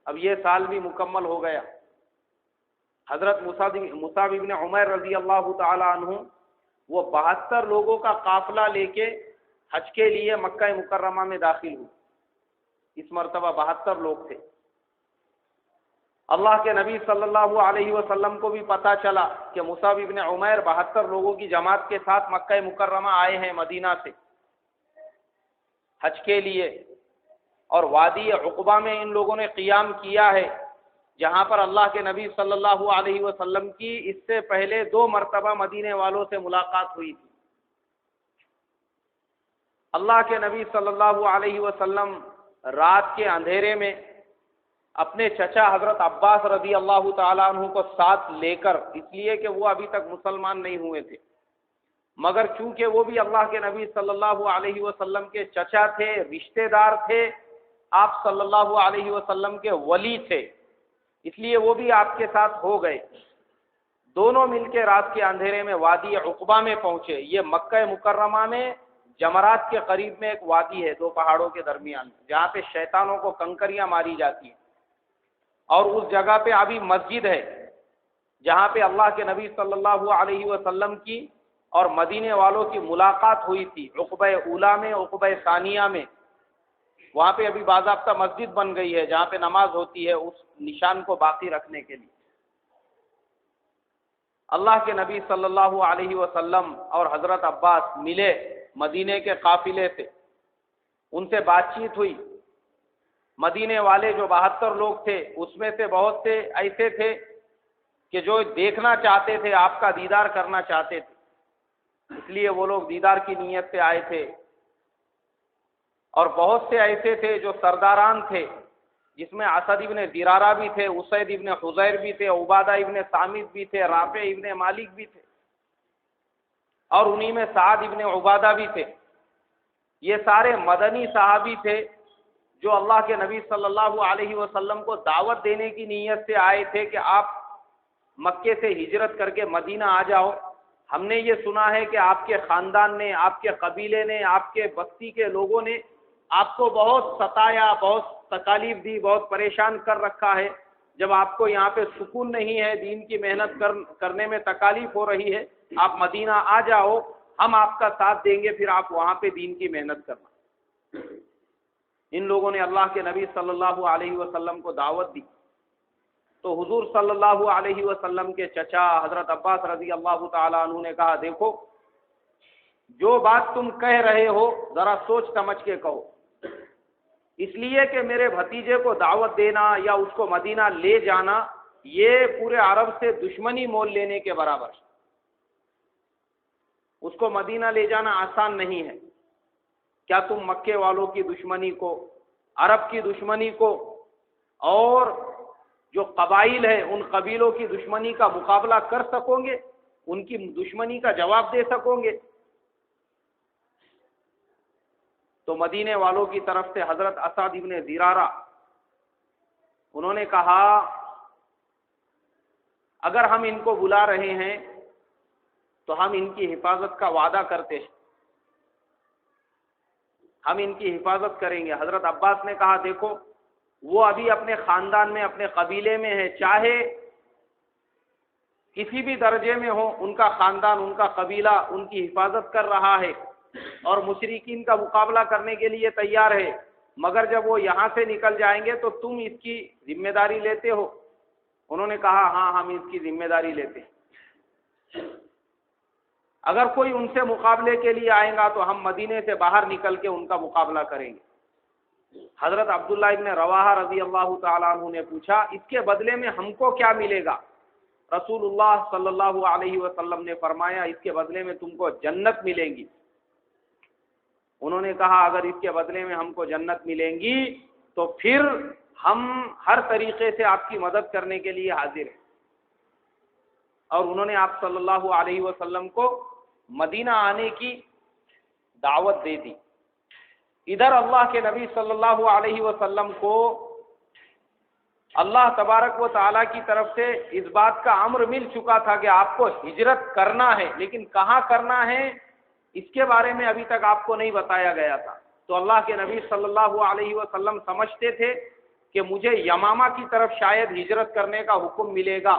اب یہ سال بھی مکمل ہو گیا۔ حضرت مصعب ابن عمیر رضی اللہ تعالی عنہ وہ 72 لوگوں کا قافلہ لے کے حج کے لیے مکہ مکرمہ میں داخل ہوئے۔ اس مرتبہ 72 لوگ تھے۔ اللہ کے نبی صلی اللہ علیہ وسلم کو بھی پتہ چلا کہ مصعب ابن عمیر 72 لوگوں کی جماعت کے ساتھ مکہ مکرمہ آئے ہیں مدینہ سے حج کے لیے، اور وادی عقبہ میں ان لوگوں نے قیام کیا ہے، جہاں پر اللہ کے نبی صلی اللہ علیہ وسلم کی اس سے پہلے 2 مرتبہ مدینے والوں سے ملاقات ہوئی تھی۔ اللہ کے نبی صلی اللہ علیہ وسلم رات کے اندھیرے میں اپنے چچا حضرت عباس رضی اللہ تعالیٰ عنہ کو ساتھ لے کر، اس لیے کہ وہ ابھی تک مسلمان نہیں ہوئے تھے، مگر چونکہ وہ بھی اللہ کے نبی صلی اللہ علیہ وسلم کے چچا تھے، رشتہ دار تھے، آپ صلی اللہ علیہ وسلم کے ولی تھے، اس لیے وہ بھی آپ کے ساتھ ہو گئے۔ دونوں مل کے رات کے اندھیرے میں وادی عقبہ میں پہنچے۔ یہ مکہ مکرمہ میں جمرات کے قریب میں ایک وادی ہے 2 پہاڑوں کے درمیان، جہاں پہ شیطانوں کو کنکریاں ماری جاتی ہیں، اور اس جگہ پہ ابھی مسجد ہے جہاں پہ اللہ کے نبی صلی اللہ علیہ وسلم کی اور مدینے والوں کی ملاقات ہوئی تھی، عقبہ اولا میں، عقبہ ثانیہ میں۔ وہاں پہ ابھی باضابطہ مسجد بن گئی ہے جہاں پہ نماز ہوتی ہے، اس نشان کو باقی رکھنے کے لیے۔ اللہ کے نبی صلی اللہ علیہ وسلم اور حضرت عباس ملے مدینے کے قافلے سے، ان سے بات چیت ہوئی۔ مدینے والے جو 72 لوگ تھے اس میں سے بہت سے ایسے تھے کہ جو دیکھنا چاہتے تھے، آپ کا دیدار کرنا چاہتے تھے، اس لیے وہ لوگ دیدار کی نیت سے آئے تھے، اور بہت سے ایسے تھے جو سرداران تھے، جس میں اسد ابن زرارہ بھی تھے، اسید ابن حضیر بھی تھے، عبادہ ابن صامت بھی تھے، رافع ابن مالک بھی تھے، اور انہی میں سعد ابن عبادہ بھی تھے۔ یہ سارے مدنی صحابی تھے جو اللہ کے نبی صلی اللہ علیہ وسلم کو دعوت دینے کی نیت سے آئے تھے کہ آپ مکے سے ہجرت کر کے مدینہ آ جاؤ، ہم نے یہ سنا ہے کہ آپ کے خاندان نے، آپ کے قبیلے نے، آپ کے بستی کے لوگوں نے آپ کو بہت ستایا، بہت تکالیف دی، بہت پریشان کر رکھا ہے۔ جب آپ کو یہاں پہ سکون نہیں ہے، دین کی محنت کرنے میں تکالیف ہو رہی ہے، آپ مدینہ آ جاؤ، ہم آپ کا ساتھ دیں گے، پھر آپ وہاں پہ دین کی محنت کرنا۔ ان لوگوں نے اللہ کے نبی صلی اللہ علیہ وسلم کو دعوت دی، تو حضور صلی اللہ علیہ وسلم کے چچا حضرت عباس رضی اللہ تعالیٰ عنہ نے کہا، دیکھو جو بات تم کہہ رہے ہو ذرا سوچ سمجھ کے کہو، اس لیے کہ میرے بھتیجے کو دعوت دینا یا اس کو مدینہ لے جانا یہ پورے عرب سے دشمنی مول لینے کے برابر ہے۔ اس کو مدینہ لے جانا آسان نہیں ہے۔ کیا تم مکے والوں کی دشمنی کو، عرب کی دشمنی کو، اور جو قبائل ہیں ان قبیلوں کی دشمنی کا مقابلہ کر سکو گے؟ ان کی دشمنی کا جواب دے سکو گے؟ تو مدینے والوں کی طرف سے حضرت اسد ابن زرارہ انہوں نے کہا، اگر ہم ان کو بلا رہے ہیں تو ہم ان کی حفاظت کا وعدہ کرتے ہیں، ہم ان کی حفاظت کریں گے۔ حضرت عباس نے کہا، دیکھو وہ ابھی اپنے خاندان میں، اپنے قبیلے میں ہے، چاہے کسی بھی درجے میں ہو، ان کا خاندان، ان کا قبیلہ ان کی حفاظت کر رہا ہے اور مشرکین کا مقابلہ کرنے کے لیے تیار ہے، مگر جب وہ یہاں سے نکل جائیں گے تو تم اس کی ذمہ داری لیتے ہو؟ انہوں نے کہا، ہاں ہم اس کی ذمہ داری لیتے ہیں۔ اگر کوئی ان سے مقابلے کے لیے آئے گا تو ہم مدینے سے باہر نکل کے ان کا مقابلہ کریں گے۔ حضرت عبداللہ ابن رواحہ رضی اللہ تعالیٰ عنہ نے پوچھا، اس کے بدلے میں ہم کو کیا ملے گا؟ رسول اللہ صلی اللہ علیہ وسلم نے فرمایا، اس کے بدلے میں تم کو جنت ملیں گی۔ انہوں نے کہا، اگر اس کے بدلے میں ہم کو جنت ملیں گی تو پھر ہم ہر طریقے سے آپ کی مدد کرنے کے لیے حاضر ہیں۔ اور انہوں نے آپ صلی اللہ علیہ وسلم کو مدینہ آنے کی دعوت دے دی۔ ادھر اللہ کے نبی صلی اللہ علیہ وسلم کو اللہ تبارک و تعالیٰ کی طرف سے اس بات کا امر مل چکا تھا کہ آپ کو ہجرت کرنا ہے، لیکن کہاں کرنا ہے اس کے بارے میں ابھی تک آپ کو نہیں بتایا گیا تھا۔ تو اللہ کے نبی صلی اللہ علیہ وسلم سمجھتے تھے کہ مجھے یمامہ کی طرف شاید ہجرت کرنے کا حکم ملے گا،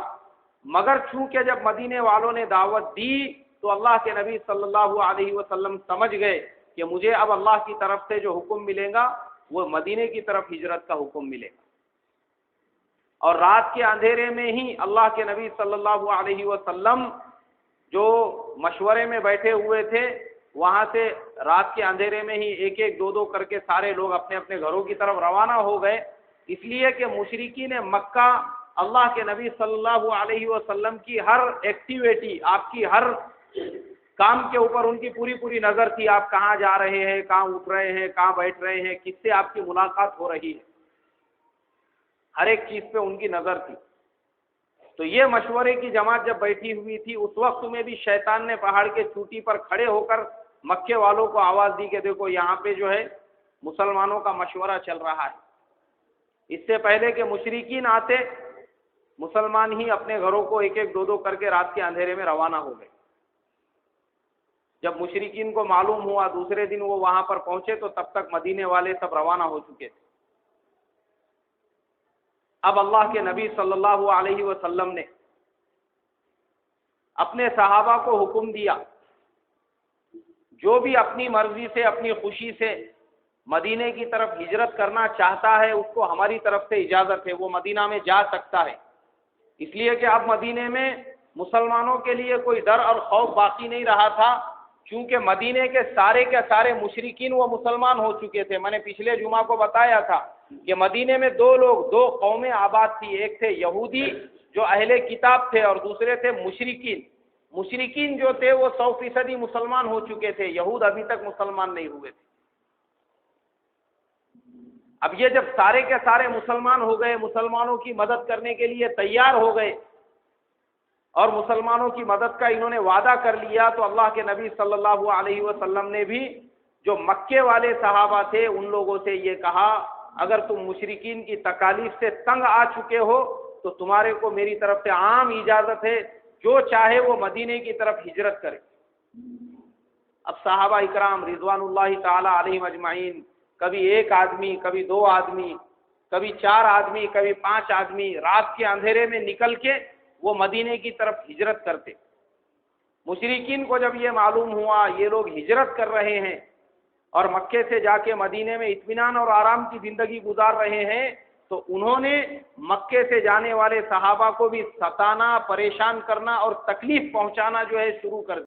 مگر چونکہ جب مدینے والوں نے دعوت دی تو اللہ کے نبی صلی اللہ علیہ وسلم سمجھ گئے کہ مجھے اب اللہ کی طرف سے جو حکم ملے گا وہ مدینے کی طرف ہجرت کا حکم ملے گا۔ اور رات کے اندھیرے میں ہی اللہ کے نبی صلی اللہ علیہ وسلم جو مشورے میں بیٹھے ہوئے تھے وہاں سے رات کے اندھیرے میں ہی ایک ایک دو دو کر کے سارے لوگ اپنے اپنے گھروں کی طرف روانہ ہو گئے، اس لیے کہ مشرکین مکہ اللہ کے نبی صلی اللہ علیہ وسلم کی ہر ایکٹیویٹی، آپ کی ہر کام کے اوپر ان کی پوری پوری نظر تھی، آپ کہاں جا رہے ہیں، کہاں اٹھ رہے ہیں، کہاں بیٹھ رہے ہیں، کس سے آپ کی ملاقات ہو رہی ہے، ہر ایک چیز پہ ان کی نظر تھی۔ تو یہ مشورے کی جماعت جب بیٹھی ہوئی تھی اس وقت میں بھی شیطان نے پہاڑ کے چوٹی پر کھڑے ہو کر مکے والوں کو آواز دی کہ دیکھو یہاں پہ جو ہے مسلمانوں کا مشورہ چل رہا ہے۔ اس سے پہلے کہ مشرکین آتے، مسلمان ہی اپنے گھروں کو ایک ایک دو دو کر کے رات کے اندھیرے میں روانہ ہو گئے۔ جب مشرکین کو معلوم ہوا دوسرے دن وہ وہاں پر پہنچے تو تب تک مدینے والے سب روانہ ہو چکے تھے۔ اب اللہ کے نبی صلی اللہ علیہ وسلم نے اپنے صحابہ کو حکم دیا، جو بھی اپنی مرضی سے اپنی خوشی سے مدینے کی طرف ہجرت کرنا چاہتا ہے اس کو ہماری طرف سے اجازت ہے، وہ مدینہ میں جا سکتا ہے، اس لیے کہ اب مدینے میں مسلمانوں کے لیے کوئی ڈر اور خوف باقی نہیں رہا تھا، چونکہ مدینے کے سارے مشرکین وہ مسلمان ہو چکے تھے۔ میں نے پچھلے جمعہ کو بتایا تھا کہ مدینے میں دو قومیں آباد تھی، ایک تھے یہودی جو اہل کتاب تھے اور دوسرے تھے مشرکین۔ مشرکین جو تھے وہ 100% مسلمان ہو چکے تھے، یہود ابھی تک مسلمان نہیں ہوئے تھے۔ اب یہ جب سارے کے سارے مسلمان ہو گئے، مسلمانوں کی مدد کرنے کے لیے تیار ہو گئے اور مسلمانوں کی مدد کا انہوں نے وعدہ کر لیا، تو اللہ کے نبی صلی اللہ علیہ وسلم نے بھی جو مکے والے صحابہ تھے ان لوگوں سے یہ کہا اگر تم مشرکین کی تکالیف سے تنگ آ چکے ہو تو تمہارے کو میری طرف سے عام اجازت ہے، جو چاہے وہ مدینے کی طرف ہجرت کرے۔ اب صحابہ اکرام رضوان اللہ تعالی علیہم اجمعین، کبھی ایک آدمی، کبھی دو آدمی، کبھی 4 آدمی، کبھی 5 آدمی رات کے اندھیرے میں نکل کے وہ مدینے کی طرف ہجرت کرتے۔ مشرکین کو جب یہ معلوم ہوا یہ لوگ ہجرت کر رہے ہیں اور مکے سے جا کے مدینے میں اطمینان اور آرام کی زندگی گزار رہے ہیں، تو انہوں نے مکے سے جانے والے صحابہ کو بھی ستانا، پریشان کرنا اور تکلیف پہنچانا جو ہے شروع کر دیا۔